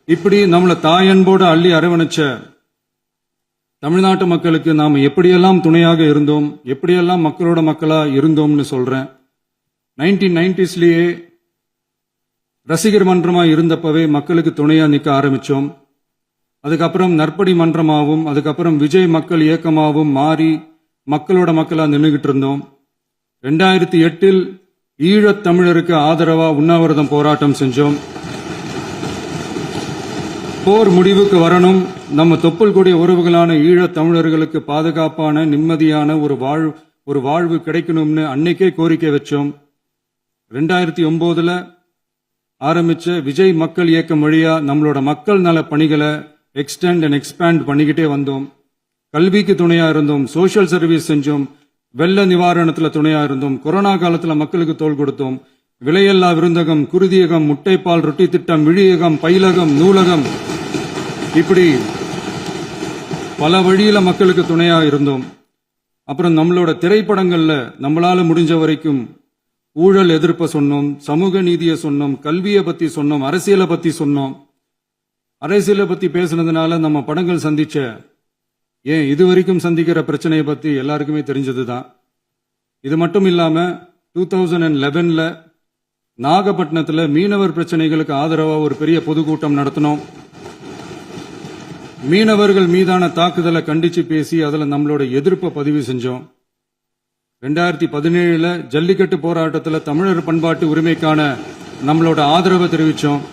இப்படி நம்மளை தாயன்போடு அள்ளி அரவணைச்ச தமிழ்நாட்டு மக்களுக்கு நாம் எப்படியெல்லாம் துணையாக இருந்தோம், எப்படியெல்லாம் மக்களோட மக்களா இருந்தோம்னு சொல்றேன். 1990ஸ்லயே ரசிகர் மன்றமா இருந்தப்பவே மக்களுக்கு துணையா நிற்க ஆரம்பிச்சோம். அதுக்கப்புறம் நற்படி மன்றமாகவும் அதுக்கப்புறம் விஜய் மக்கள் இயக்கமாகவும் மாறி மக்களோட மக்களா நின்றுகிட்டு இருந்தோம். 2008 ஈழத் தமிழருக்கு ஆதரவா உண்ணாவிரதம் போராட்டம் செஞ்சோம். போர் முடிவுக்கு வரணும், நம்ம தொப்புள் கூடிய உறவுகளான ஈழத் தமிழர்களுக்கு பாதுகாப்பான நிம்மதியான ஒரு வாழ்வு கிடைக்கணும்னு அன்னைக்கே கோரிக்கை வச்சோம். 2009 ஆரம்பிச்ச விஜய் மக்கள் இயக்கம் வழியா நம்மளோட மக்கள் நல பணிகளை எக்ஸ்டெண்ட் அண்ட் எக்ஸ்பேண்ட் பண்ணிக்கிட்டே வந்தோம். கல்விக்கு துணையா இருந்தோம், சோசியல் சர்வீஸ் செஞ்சோம், வெள்ள நிவாரணத்துல துணையா இருந்தோம், கொரோனா காலத்துல மக்களுக்கு தோள் கொடுத்தோம். விலையில்லா விருந்தகம், குருதியகம், முட்டைப்பால் ரொட்டி திட்டம், விழியகம், பயிலகம், நூலகம், இப்படி பல வழியில மக்களுக்கு துணையா இருந்தோம். அப்புறம் நம்மளோட திரைப்படங்கள்ல நம்மளால முடிஞ்ச வரைக்கும் ஊழல் எதிர்ப்ப சொன்னோம், சமூக நீதியை சொன்னோம், கல்வியை பத்தி சொன்னோம், அரசியலை பத்தி சொன்னோம். அரசியலை பத்தி பேசுனதுனால நம்ம படங்கள் சந்திச்ச இது வரைக்கும் சந்திக்கிற பிரச்சனையை பத்தி எல்லாருக்குமே தெரிஞ்சதுதான். இது மட்டும் இல்லாம 2011 நாகப்பட்டினத்துல மீனவர் பிரச்சனைகளுக்கு ஆதரவா ஒரு பெரிய பொதுக்கூட்டம் நடத்தினோம். மீனவர்கள் மீதான தாக்குதலை கண்டிச்சு பேசி அதுல நம்மளோட எதிர்ப்பை பதிவு செஞ்சோம். 2017 ஜல்லிக்கட்டு போராட்டத்தில் தமிழர் பண்பாட்டு உரிமைக்கான நம்மளோட ஆதரவை தெரிவிச்சோம்.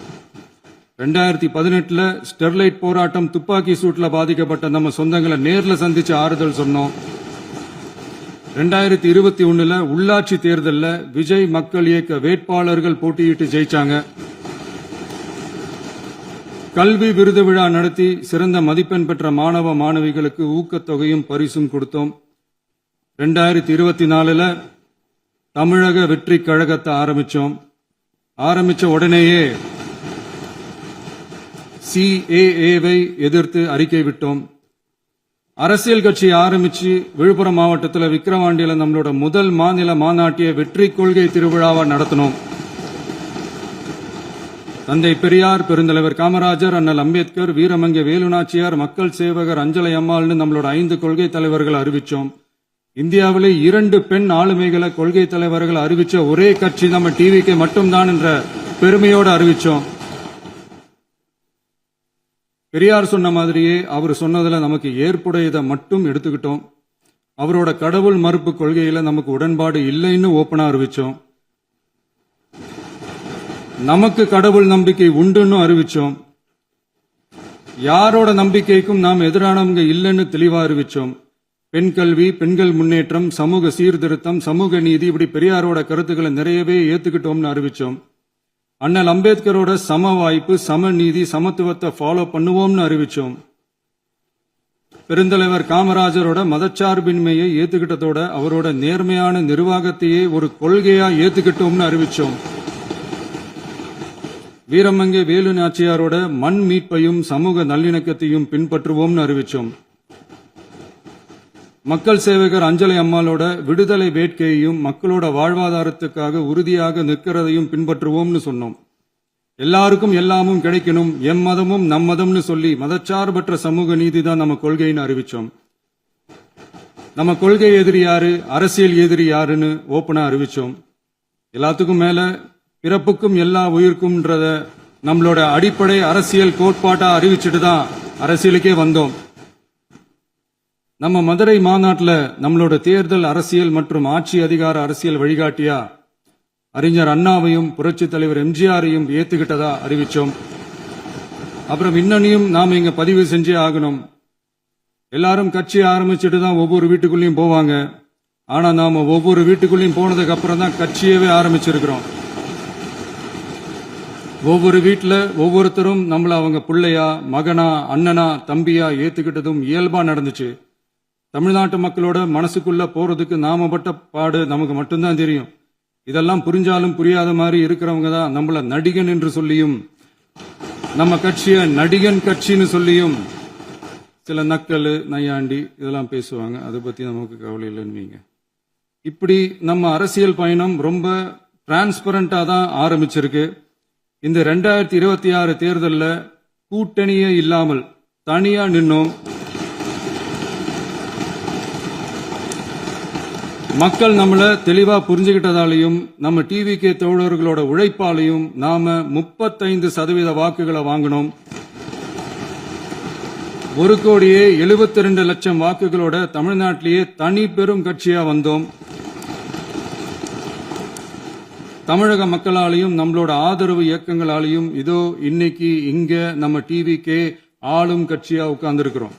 2018 ஸ்டெர்லைட் போராட்டம், துப்பாக்கி சூட்ல பாதிக்கப்பட்ட நம்ம சொந்தங்களை நேர்ல சந்திச்சு ஆறுதல் சொன்னோம். 2021 உள்ளாட்சி தேர்தலில் விஜய் மக்கள் இயக்க வேட்பாளர்கள் போட்டியிட்டு ஜெயிச்சாங்க. கல்வி விருது விழா நடத்தி சிறந்த மதிப்பெண் பெற்ற மாணவ மாணவிகளுக்கு ஊக்கத்தொகையும் பரிசும் கொடுத்தோம். 2024 தமிழக வெற்றி கழகத்தை ஆரம்பிச்ச உடனேயே CAA-வை எதிர்த்து அறிக்கை விட்டோம். அரசியல் கட்சி ஆரம்பிச்சு விழுப்புரம் மாவட்டத்தில் விக்கிரவாண்டியில நம்மளோட முதல் மாநில மாநாட்டிய வெற்றி கொள்கை திருவிழாவை நடத்தினோம். தந்தை பெரியார், பெருந்தலைவர் காமராஜர், அண்ணல் அம்பேத்கர், வீரமங்கை வேலுநாச்சியார், மக்கள் சேவகர் அஞ்சலை அம்மாள்னு நம்மளோட 5 கொள்கை தலைவர்கள் அறிவிச்சோம். இந்தியாவிலே 2 பெண் ஆளுமைகளை கொள்கை தலைவர்கள் அறிவிச்ச ஒரே கட்சி நம்ம டிவிக்கு மட்டும்தான் என்ற பெருமையோடு அறிவிச்சோம். பெரியார் சொன்ன மாதிரியே அவர் சொன்னதுல நமக்கு ஏற்புடையதை மட்டும் எடுத்துக்கிட்டோம். அவரோட கடவுள் மறுப்பு கொள்கையில நமக்கு உடன்பாடு இல்லைன்னு ஓப்பனா அறிவிச்சோம். நமக்கு கடவுள் நம்பிக்கை உண்டுன்னு அறிவிச்சோம். யாரோட நம்பிக்கைக்கும் நாம் எதிரானவங்க இல்லைன்னு தெளிவா அறிவிச்சோம். பெண் கல்வி, பெண்கள் முன்னேற்றம், சமூக சீர்திருத்தம், சமூக நீதி, இப்படி பெரியாரோட கருத்துக்களை நிறையவே ஏத்துக்கிட்டோம்னு அறிவிச்சோம். அண்ணல் அம்பேத்கரோட சம வாய்ப்பு, சம நீதி, சமத்துவத்தை ஃபாலோ பண்ணுவோம்னு அறிவிச்சோம். பெருந்தலைவர் காமராஜரோட மதச்சார்பின்மையை ஏத்துக்கிட்டதோட அவரோட நேர்மையான நிர்வாகத்தையே ஒரு கொள்கையா ஏத்துக்கிட்டோம்னு அறிவிச்சோம். வீரமங்கை வேலு நாச்சியாரோட மண் மீட்பையும் சமூக நல்லிணக்கத்தையும் பின்பற்றுவோம்னு அறிவிச்சோம். மக்கள் சேவகர் அஞ்சலை அம்மாளோட விடுதலை வேட்கையையும் மக்களோட வாழ்வாதாரத்துக்காக உறுதியாக நிற்கிறதையும் பின்பற்றுவோம்னு சொன்னோம். எல்லாருக்கும் எல்லாமும் கிடைக்கணும், எம்மதமும் நம்மதம்னு சொல்லி மதச்சார்பற்ற சமூக நீதி தான் நம்ம கொள்கைன்னு அறிவிச்சோம். நம்ம கொள்கை எதிரி யாரு, அரசியல் எதிரி யாருன்னு ஓப்பனா அறிவிச்சோம். எல்லாத்துக்கும் மேல பிறப்புக்கும் எல்லா உயிர்க்கும்ன்றத நம்மளோட அடிப்படை அரசியல் கோட்பாட்டா அறிவிச்சுட்டு தான் அரசியலுக்கே வந்தோம். நம்ம மதுரை மாநாட்டில் நம்மளோட தேர்தல் அரசியல் மற்றும் ஆட்சி அதிகார அரசியல் வழிகாட்டியா அறிஞர் அண்ணாவையும் புரட்சி தலைவர் எம்ஜிஆரையும் ஏத்துக்கிட்டதா அறிவிச்சோம். அப்புறம் இன்னனையும் நாம இங்க பதிவு செஞ்சே ஆகணும். எல்லாரும் கட்சி ஆரம்பிச்சுட்டு தான் ஒவ்வொரு வீட்டுக்குள்ளேயும் போவாங்க. ஆனா நாம ஒவ்வொரு வீட்டுக்குள்ளேயும் போனதுக்கு அப்புறம் தான் கட்சியவே ஆரம்பிச்சிருக்கிறோம். ஒவ்வொரு வீட்டில் ஒவ்வொருத்தரும் நம்மள அவங்க பிள்ளையா, மகனா, அண்ணனா, தம்பியா ஏத்துக்கிட்டதும் இயல்பா நடந்துச்சு. தமிழ்நாட்டு மக்களோட மனசுக்குள்ள போறதுக்கு நாம பட்ட பாடு நமக்கு மட்டும்தான் தெரியும். இதெல்லாம் புரிஞ்சாலும் புரியாத மாதிரி இருக்கிறவங்க தான் நம்மள நடிகன் என்று சொல்லியும் நம்ம கட்சிய நடிகன் கட்சின்னு சொல்லியும் சில நக்கல், நையாண்டி இதெல்லாம் பேசுவாங்க. அதை பத்தி நமக்கு கவலை இல்லைன்னு. இப்படி நம்ம அரசியல் பயணம் ரொம்ப டிரான்ஸ்பரண்டா தான் ஆரம்பிச்சிருக்கு. இந்த 2026 தேர்தலில் கூட்டணியே இல்லாமல் தனியா நின்னோம். மக்கள் நம்மள தெளிவா புரிஞ்சுகிட்டதாலையும் நம்ம டிவிகே தோழர்களோட உழைப்பாலையும் நாம 35% வாக்குகளை வாங்கினோம். 1,72,00,000 வாக்குகளோட தமிழ்நாட்டிலேயே தனி பெரும் கட்சியா வந்தோம். தமிழக மக்களாலையும் நம்மளோட ஆதரவு இயக்கங்களாலையும் இதோ இன்னைக்கு இங்க நம்ம டிவிகே ஆளும் கட்சியா உட்கார்ந்துருக்கிறோம்.